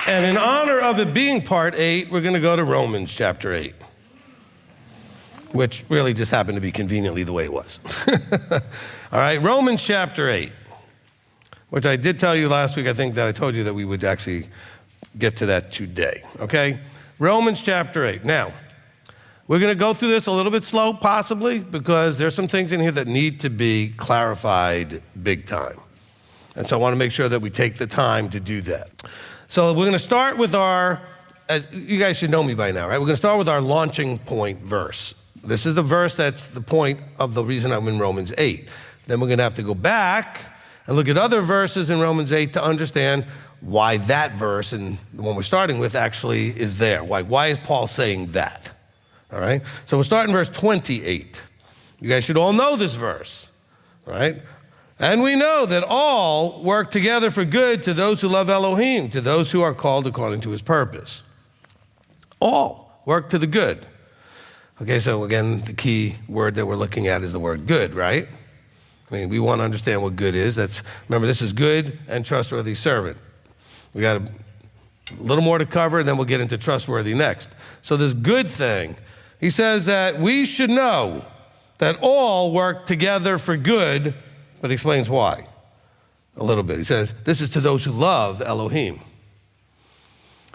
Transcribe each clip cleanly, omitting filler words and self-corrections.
And in honor of it being part 8, we're going to go to Romans chapter 8, which really just happened to be conveniently the way it was. All right, Romans chapter 8, which I did tell you last week, I think that I told you that we would actually get to that today, okay? Romans chapter 8. Now, we're going to go through this a little bit slow, possibly, because there's some things in here that need to be clarified big time. And so I want to make sure that we take the time to do that. So we're going to start with you guys should know me by now, right? We're going to start with our launching point verse. This is the verse that's the point of the reason I'm in Romans 8. Then we're going to have to go back and look at other verses in Romans 8 to understand why that verse, and the one we're starting with, actually is there. Why is Paul saying that? All right? So we'll start in verse 28. You guys should all know this verse, all right? And we know that all work together for good to those who love Elohim, to those who are called according to his purpose. All work to the good. Okay, so again, the key word that we're looking at is the word good, right? I mean, we want to understand what good is. Remember, this is good and trustworthy servant. We got a little more to cover, and then we'll get into trustworthy next. So this good thing, he says that we should know that all work together for good, but he explains why a little bit. He says, this is to those who love Elohim.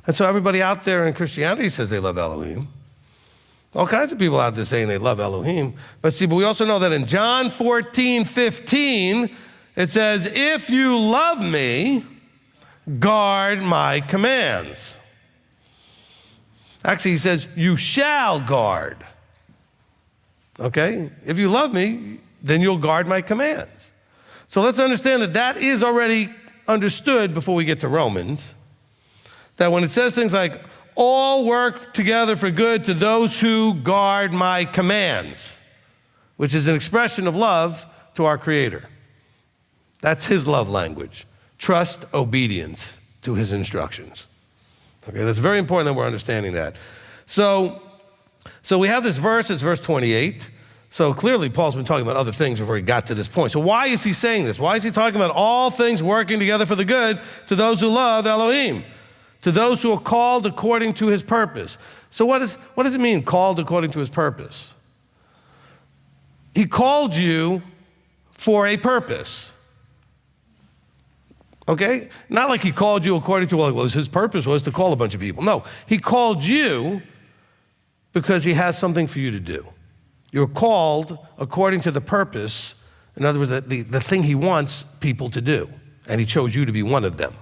And so everybody out there in Christianity says they love Elohim. All kinds of people out there saying they love Elohim. But we also know that in John 14:15, it says, if you love me, guard my commands. Actually, he says, you shall guard. Okay? If you love me, then you'll guard my commands. So let's understand that that is already understood before we get to Romans. That when it says things like, all work together for good to those who guard my commands, which is an expression of love to our Creator. That's his love language. Trust, obedience to his instructions. Okay, that's very important that we're understanding that. So we have this verse, it's verse 28. So clearly Paul's been talking about other things before he got to this point. So why is he saying this? Why is he talking about all things working together for the good to those who love Elohim, to those who are called according to his purpose? So what does it mean, called according to his purpose? He called you for a purpose. Okay? Not like he called you according to, well, his purpose was to call a bunch of people. No, he called you because he has something for you to do. You're called according to the purpose, in other words, the thing he wants people to do, and he chose you to be one of them.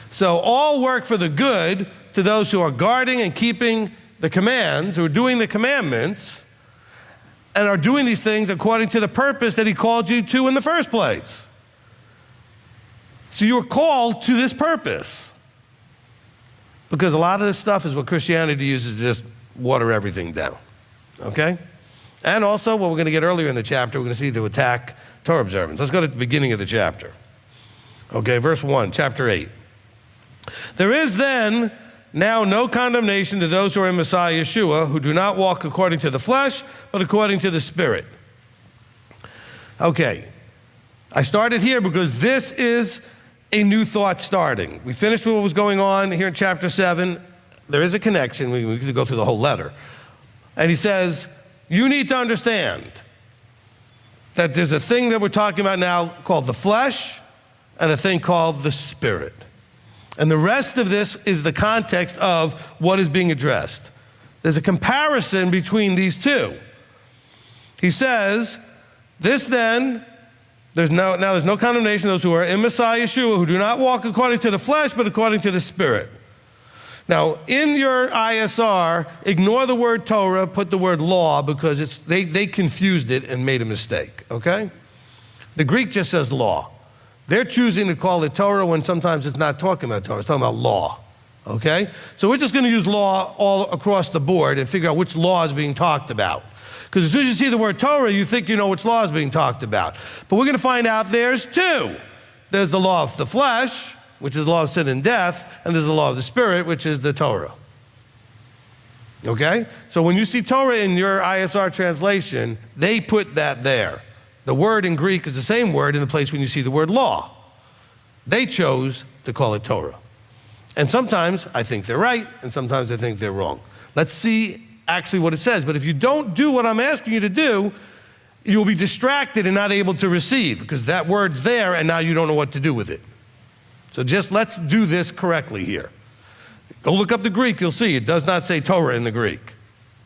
So all work for the good to those who are guarding and keeping the commands, who are doing the commandments, and are doing these things according to the purpose that he called you to in the first place. So you're called to this purpose. Because a lot of this stuff is what Christianity uses to just water everything down, okay? And also, what we're going to get earlier in the chapter, we're going to see to attack Torah observance. Let's go to the beginning of the chapter. Okay, verse 1, chapter 8. There is then now no condemnation to those who are in Messiah Yeshua, who do not walk according to the flesh, but according to the Spirit. Okay, I started here because this is a new thought starting. We finished with what was going on here in chapter 7. There is a connection. We could go through the whole letter. And he says, you need to understand that there's a thing that we're talking about now called the flesh and a thing called the Spirit. And the rest of this is the context of what is being addressed. There's a comparison between these two. He says, this then, there's no condemnation to those who are in Messiah Yeshua, who do not walk according to the flesh, but according to the Spirit. Now, in your ISR, ignore the word Torah, put the word law, because they confused it and made a mistake, okay? The Greek just says law. They're choosing to call it Torah when sometimes it's not talking about Torah, it's talking about law, okay? So we're just going to use law all across the board and figure out which law is being talked about. Because as soon as you see the word Torah, you think you know which law is being talked about. But we're going to find out there's two. There's the law of the flesh, which is the law of sin and death, and there's the law of the Spirit, which is the Torah. Okay? So when you see Torah in your ISR translation, they put that there. The word in Greek is the same word in the place when you see the word law. They chose to call it Torah. And sometimes I think they're right, and sometimes I think they're wrong. Let's see actually what it says. But if you don't do what I'm asking you to do, you'll be distracted and not able to receive, because that word's there and now you don't know what to do with it. So just let's do this correctly here. Go look up the Greek, you'll see it does not say Torah in the Greek.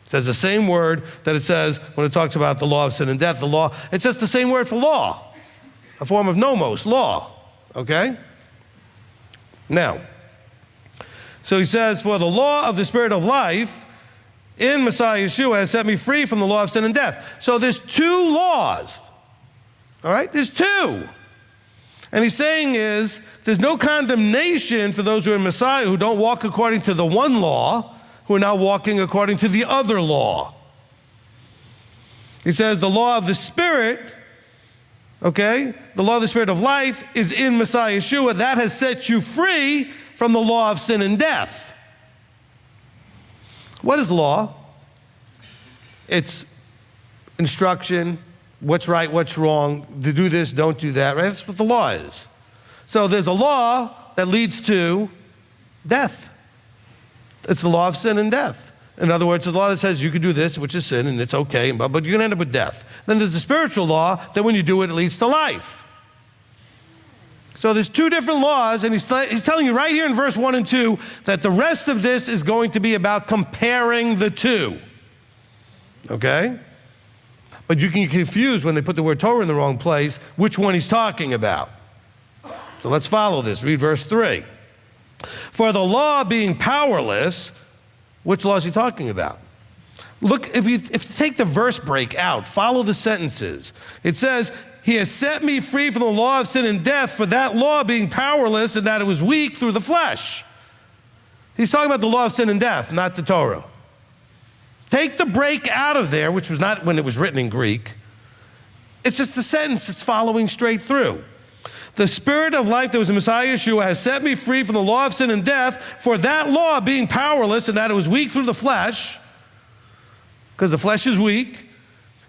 It says the same word that it says when it talks about the law of sin and death, the law. It's just the same word for law, a form of nomos, law, okay? Now, so he says, for the law of the Spirit of life in Messiah Yeshua has set me free from the law of sin and death. So there's two laws, all right? There's two. And he's saying is, there's no condemnation for those who are in Messiah who don't walk according to the one law, who are now walking according to the other law. He says the law of the Spirit, okay, the law of the Spirit of life is in Messiah Yeshua. That has set you free from the law of sin and death. What is law? It's instruction, what's right, what's wrong, to do this, don't do that, right? That's what the law is. So there's a law that leads to death. It's the law of sin and death. In other words, the law that says you can do this, which is sin, and it's okay, but you're going to end up with death. Then there's the spiritual law that when you do it, it leads to life. So there's two different laws, and he's telling you right here in verse 1 and 2 that the rest of this is going to be about comparing the two. Okay? But you can get confused when they put the word Torah in the wrong place, which one he's talking about. So let's follow this. Read verse 3. For the law being powerless, which law is he talking about? Look, if you take the verse break out, follow the sentences. It says, he has set me free from the law of sin and death, for that law being powerless and that it was weak through the flesh. He's talking about the law of sin and death, not the Torah. Take the break out of there, which was not when it was written in Greek. It's just the sentence that's following straight through. The Spirit of life that was in Messiah Yeshua has set me free from the law of sin and death, for that law being powerless and that it was weak through the flesh, because the flesh is weak.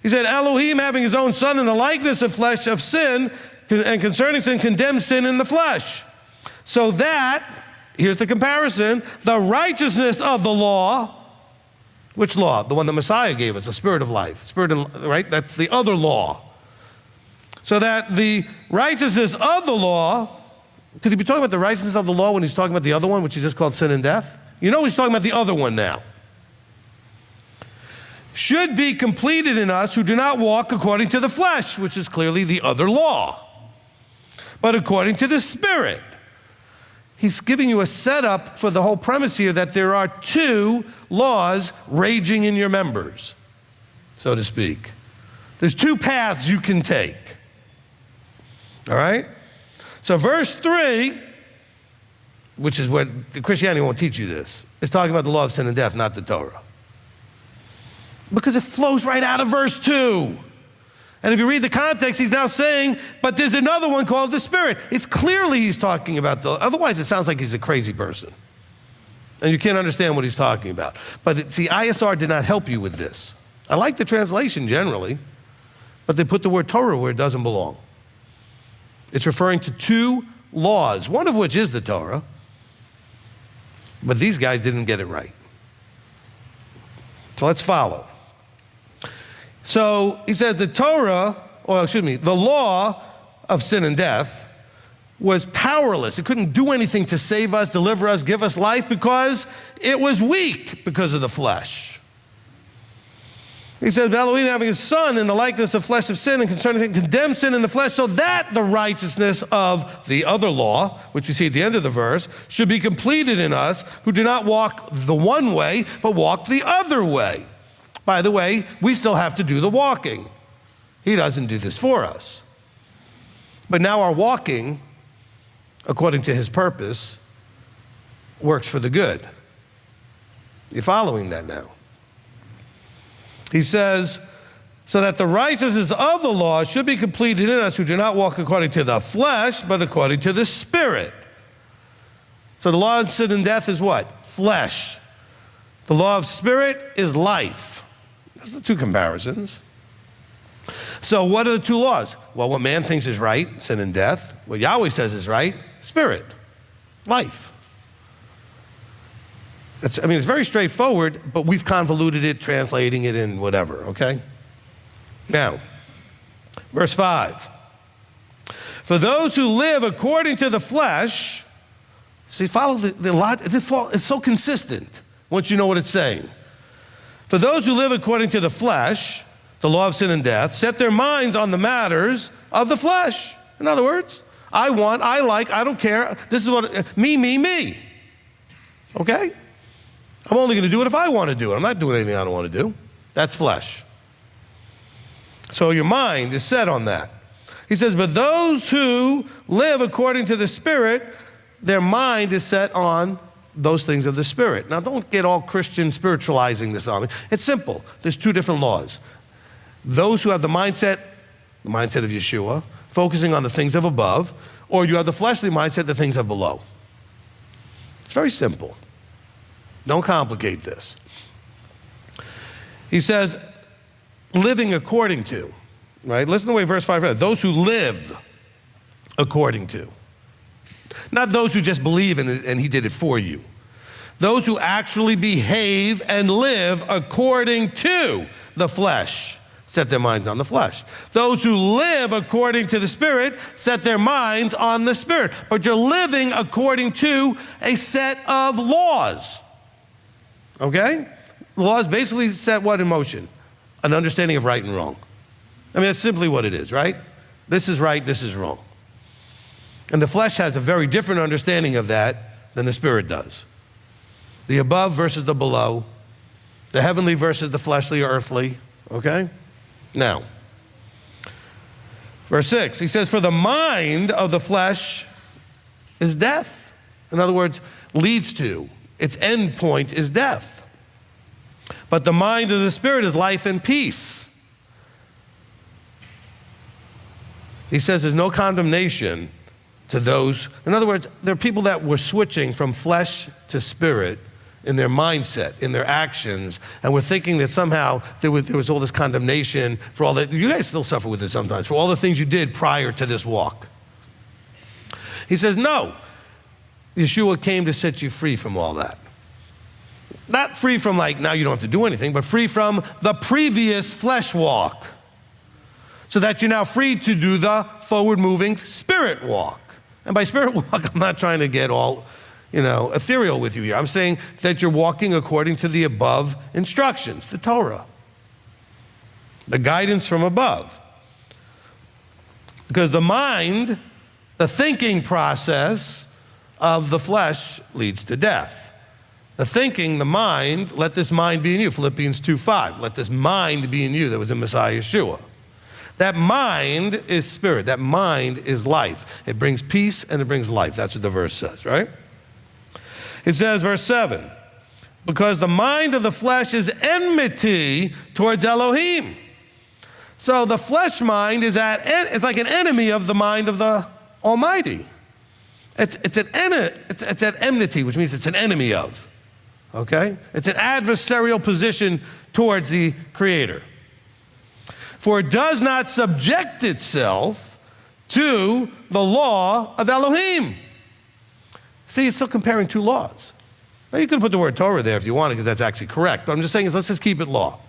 He said, Elohim having his own son in the likeness of flesh of sin, and concerning sin, condemned sin in the flesh. So that, here's the comparison, the righteousness of the law, which law? The one the Messiah gave us, the Spirit of life. Spirit of, right? That's the other law. So that the righteousness of the law, could he be talking about the righteousness of the law when he's talking about the other one, which he just called sin and death? You know he's talking about the other one now. Should be completed in us who do not walk according to the flesh, which is clearly the other law, but according to the Spirit. He's giving you a setup for the whole premise here that there are two laws raging in your members, so to speak. There's two paths you can take. All right? So verse 3, which is what Christianity won't teach you this, is talking about the law of sin and death, not the Torah. Because it flows right out of verse 2. And if you read the context, he's now saying, but there's another one called the Spirit. It's clearly he's talking about otherwise it sounds like he's a crazy person. And you can't understand what he's talking about. But see, ISR did not help you with this. I like the translation generally, but they put the word Torah where it doesn't belong. It's referring to two laws, one of which is the Torah, but these guys didn't get it right. So let's follow. So he says the law of sin and death was powerless. It couldn't do anything to save us, deliver us, give us life because it was weak because of the flesh. He says, Elohim having his son in the likeness of flesh of sin and concerning sin, condemned sin in the flesh, so that the righteousness of the other law, which we see at the end of the verse, should be completed in us who do not walk the one way, but walk the other way. By the way, we still have to do the walking. He doesn't do this for us. But now our walking, according to his purpose, works for the good. You're following that now. He says, so that the righteousness of the law should be completed in us who do not walk according to the flesh, but according to the Spirit. So the law of sin and death is what? Flesh. The law of Spirit is life. That's the two comparisons. So what are the two laws? Well, what man thinks is right, sin and death. What Yahweh says is right, Spirit, life. It's very straightforward, but we've convoluted it, translating it in whatever, okay? Now, verse 5. For those who live according to the flesh, see, follow the lot, it's so consistent once you know what it's saying. For those who live according to the flesh, the law of sin and death, set their minds on the matters of the flesh. In other words, I want, I like, I don't care. This is what, me. Okay? I'm only going to do it if I want to do it. I'm not doing anything I don't want to do. That's flesh. So your mind is set on that. He says, but those who live according to the Spirit, their mind is set on those things of the Spirit. Now, don't get all Christian spiritualizing this on me. It's simple. There's two different laws. Those who have the mindset of Yeshua, focusing on the things of above, or you have the fleshly mindset, the things of below. It's very simple. Don't complicate this. He says, living according to, right? Listen to the way verse 5 read. Those who live according to. Not those who just believe in it and he did it for you. Those who actually behave and live according to the flesh set their minds on the flesh. Those who live according to the Spirit set their minds on the Spirit. But you're living according to a set of laws. Okay? The laws basically set what in motion? An understanding of right and wrong. That's simply what it is, right? This is right, this is wrong. And the flesh has a very different understanding of that than the Spirit does. The above versus the below, the heavenly versus the fleshly or earthly, okay? Now, verse 6, he says, for the mind of the flesh is death. In other words, leads to, its end point is death. But the mind of the Spirit is life and peace. He says there's no condemnation to those. In other words, there are people that were switching from flesh to spirit in their mindset, in their actions, and we're thinking that somehow there was all this condemnation for all that. You guys still suffer with this sometimes, for all the things you did prior to this walk. He says, no, Yeshua came to set you free from all that. Not free from now you don't have to do anything, but free from the previous flesh walk, so that you're now free to do the forward-moving spirit walk. And by spirit walk, I'm not trying to get all, ethereal with you here. I'm saying that you're walking according to the above instructions, the Torah, the guidance from above. Because the mind, the thinking process of the flesh leads to death. The thinking, the mind, let this mind be in you, Philippians 2:5. Let this mind be in you that was in Messiah Yeshua. That mind is spirit. That mind is life. It brings peace and it brings life. That's what the verse says, right? It says, verse 7, because the mind of the flesh is enmity towards Elohim. So the flesh mind is like an enemy of the mind of the Almighty. It's at enmity, which means it's an enemy of, okay? It's an adversarial position towards the Creator. For it does not subject itself to the law of Elohim. See, it's still comparing two laws. Now, you could put the word Torah there if you wanted, because that's actually correct. But I'm just saying, let's just keep it law.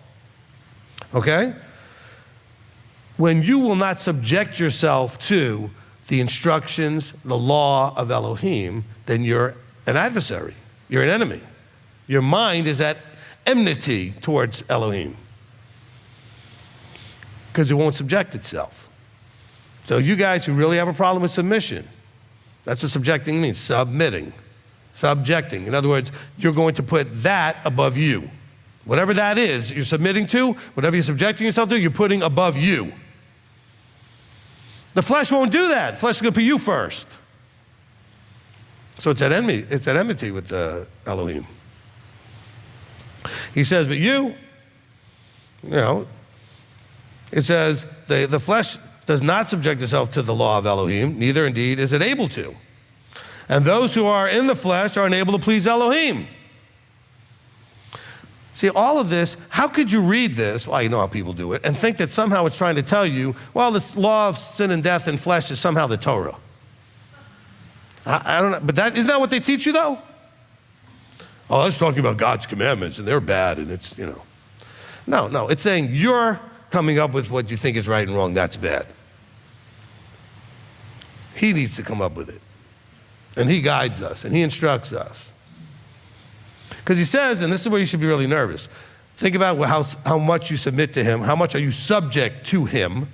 Okay? When you will not subject yourself to the instructions, the law of Elohim, then you're an adversary. You're an enemy. Your mind is at enmity towards Elohim, because it won't subject itself. So you guys who really have a problem with submission, that's what subjecting means, submitting, subjecting. In other words, you're going to put that above you. Whatever that is you're submitting to, whatever you're subjecting yourself to, you're putting above you. The flesh won't do that. The flesh is going to put you first. So it's at enmity with Elohim. He says, but you know, it says the flesh does not subject itself to the law of Elohim, neither indeed is it able to. And those who are in the flesh are unable to please Elohim. See, all of this, how could you read this, well, you know how people do it, and think that somehow it's trying to tell you, well, this law of sin and death and flesh is somehow the Torah. I don't know, but isn't that what they teach you, though? Oh, that's talking about God's commandments, and they're bad, and it's, No, it's saying you're coming up with what you think is right and wrong. That's bad. He needs to come up with it. And he guides us, and he instructs us. Because he says, and this is where you should be really nervous, think about how much you submit to him, how much are you subject to him,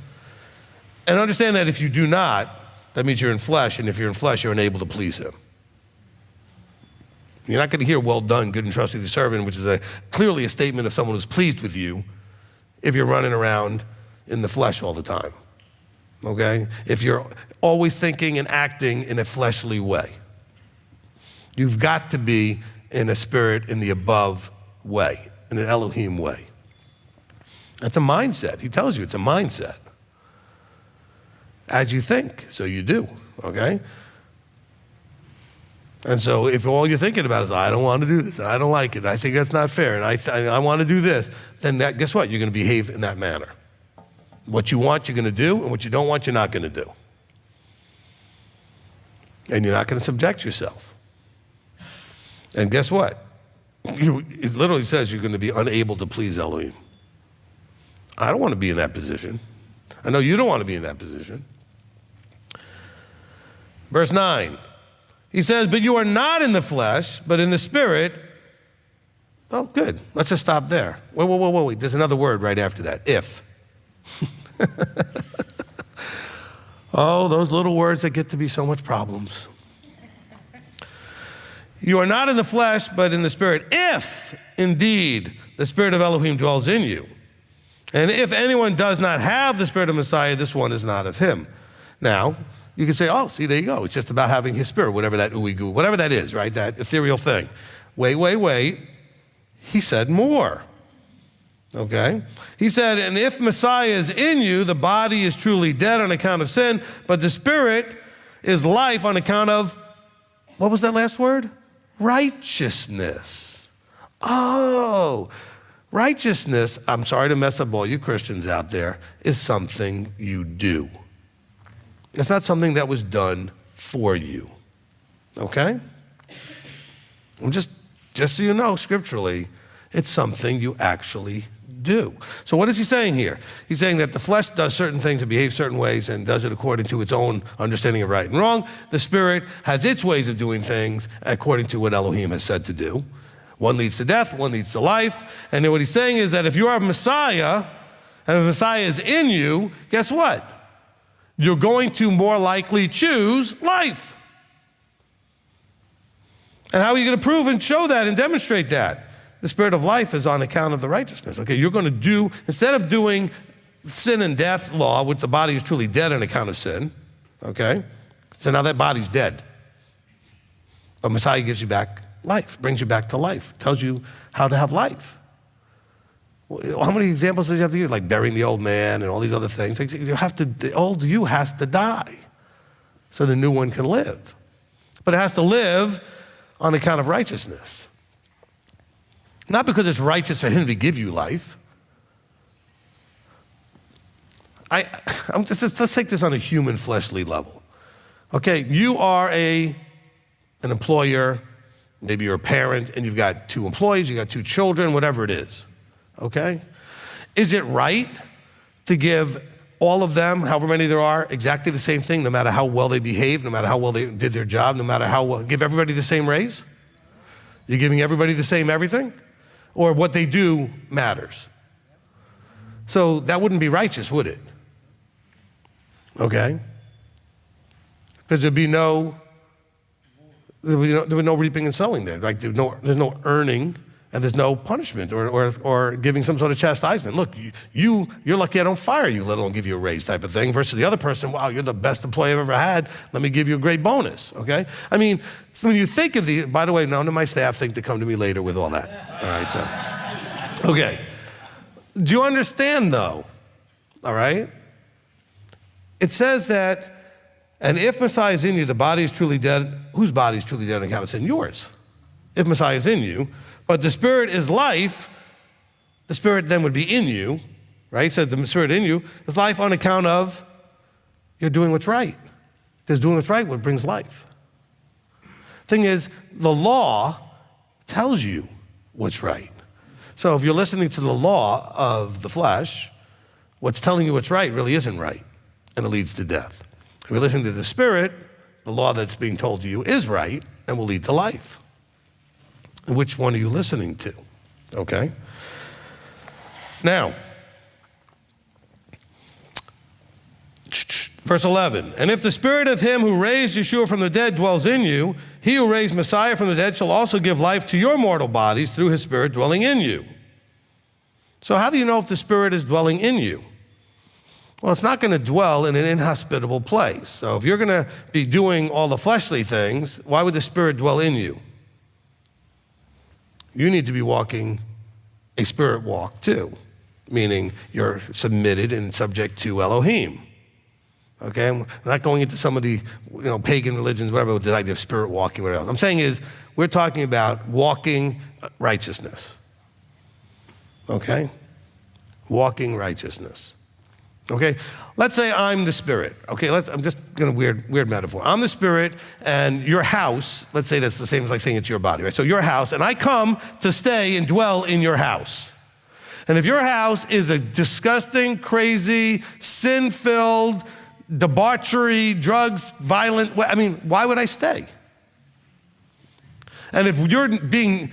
and understand that if you do not, that means you're in flesh, and if you're in flesh, you're unable to please him. You're not going to hear, well done, good and trustworthy servant, which is clearly a statement of someone who's pleased with you if you're running around in the flesh all the time, okay? If you're always thinking and acting in a fleshly way. You've got to be in a spirit in the above way, in an Elohim way. That's a mindset. He tells you it's a mindset. As you think, so you do, okay? And so if all you're thinking about is, I don't want to do this, I don't like it, I think that's not fair, and I want to do this, then guess what? You're going to behave in that manner. What you want, you're going to do, and what you don't want, you're not going to do. And you're not going to subject yourself. And guess what? It literally says you're going to be unable to please Elohim. I don't want to be in that position. I know you don't want to be in that position. Verse 9. He says, but you are not in the flesh, but in the spirit. Oh, good. Let's just stop there. Wait. There's another word right after that. If. Oh, those little words that get to be so much problems. You are not in the flesh, but in the spirit, if indeed the spirit of Elohim dwells in you. And if anyone does not have the spirit of Messiah, this one is not of him. Now, you can say, oh, see, there you go. It's just about having his spirit, whatever that ooey-goo, whatever that is, right? That ethereal thing. Wait. He said more. Okay? He said, and if Messiah is in you, the body is truly dead on account of sin, but the spirit is life on account of, what was that last word? Righteousness. Oh, righteousness, I'm sorry to mess up all you Christians out there, is something you do. It's not something that was done for you, okay? Just so you know, scripturally, it's something you actually do. So what is he saying here? He's saying that the flesh does certain things and behaves certain ways and does it according to its own understanding of right and wrong. The spirit has its ways of doing things according to what Elohim has said to do. One leads to death, one leads to life. And then what he's saying is that if you are Messiah, and if Messiah is in you, guess what? You're going to more likely choose life. And how are you going to prove and show that and demonstrate that? The spirit of life is on account of the righteousness. Okay, you're going to do, instead of doing sin and death law, which the body is truly dead on account of sin, okay? So now that body's dead. But Messiah gives you back life, brings you back to life, tells you how to have life. How many examples does you have to use? Like burying the old man and all these other things. The old you has to die so the new one can live. But it has to live on account of righteousness. Not because it's righteous for him to give you life. Let's take this on a human fleshly level. Okay, you are an employer, maybe you're a parent, and you've got 2 employees, you've got 2 children, whatever it is. Okay? Is it right to give all of them, however many there are, exactly the same thing, no matter how well they behave, no matter how well they did their job, no matter how well, give everybody the same raise? You're giving everybody the same everything? Or what they do matters? So that wouldn't be righteous, would it? Okay? Because there'd be no reaping and sowing there. Like there's no earning and there's no punishment or giving some sort of chastisement. Look, you're lucky I don't fire you, let alone give you a raise type of thing, versus the other person, wow, you're the best employee I've ever had, let me give you a great bonus, okay? I mean, when you think of by the way, none of my staff think to come to me later with all that, all right, so, okay. Do you understand though, all right? It says that, and if Messiah is in you, the body is truly dead. Whose body is truly dead on account of sin? Yours. If Messiah is in you, but the spirit is life, the spirit then would be in you, right? It says the spirit in you is life on account of you're doing what's right. Because doing what's right what brings life. Thing is, the law tells you what's right. So if you're listening to the law of the flesh, what's telling you what's right really isn't right, and it leads to death. If you're listening to the Spirit, the law that's being told to you is right and will lead to life. And which one are you listening to? Okay? Now, verse 11, and if the Spirit of him who raised Yeshua from the dead dwells in you, he who raised Messiah from the dead shall also give life to your mortal bodies through his Spirit dwelling in you. So how do you know if the Spirit is dwelling in you? Well, it's not going to dwell in an inhospitable place. So if you're going to be doing all the fleshly things, why would the Spirit dwell in you? You need to be walking a spirit walk too, meaning you're submitted and subject to Elohim. Okay, I'm not going into some of the pagan religions, whatever, with the idea of spirit walking, whatever else. I'm saying is we're talking about walking righteousness. Okay, walking righteousness. Okay, let's say I'm the Spirit. Okay, I'm just going to weird metaphor. I'm the Spirit, and your house. Let's say that's the same as like saying it's your body, right? So your house, and I come to stay and dwell in your house. And if your house is a disgusting, crazy, sin-filled, debauchery, drugs, violent, why would I stay? And if you're being